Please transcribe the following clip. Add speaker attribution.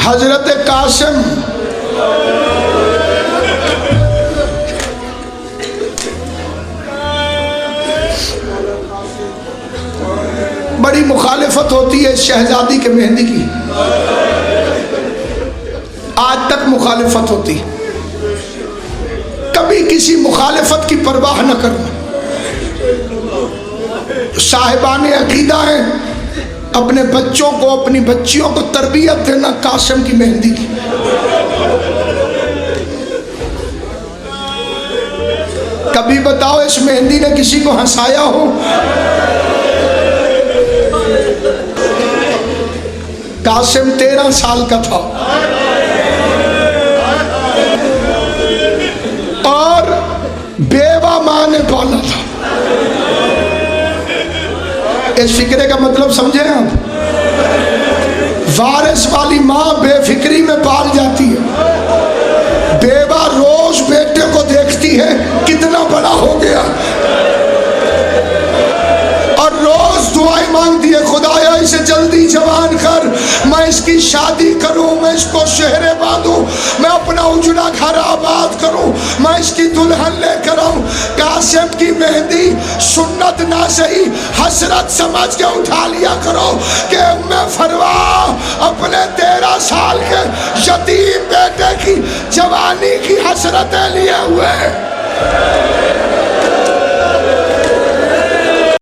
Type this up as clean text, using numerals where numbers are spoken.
Speaker 1: حضرت قاسم بڑی مخالفت ہوتی ہے شہزادی کے مہندی کی، آج تک مخالفت ہوتی، کبھی کسی مخالفت کی پرواہ نہ کرنا۔ صاحبان عقیدہ ہیں، اپنے بچوں کو اپنی بچیوں کو تربیت دینا قاسم کی مہندی کی۔ کبھی بتاؤ اس مہندی نے کسی کو ہنسایا ہو؟ قاسم 13 سال کا تھا اور بیوہ ماں نے پالا تھا۔ اس فکرے کا مطلب سمجھیں آپ؟ وارث والی ماں بے فکری میں پال جاتی ہے، بیوہ روز بیٹے کو دیکھتی ہے کتنا بڑا ہو گیا، اور روز دعائیں مانگتی ہے خدایا اسے جلدی جوان کر، میں اس کی شادی کروں، میں اس کو شہرے باندھوں، میں اپنا اجڑا گھر آباد کروں، میں اس کی دلہن لے کر آؤں۔ قاسم کی مہندی سنت نہ صحیح حسرت سمجھ کے اٹھا لیا کرو کہ ام فروا اپنے 13 سال کے یتیم بیٹے کی جوانی کی حسرتیں لیے ہوئے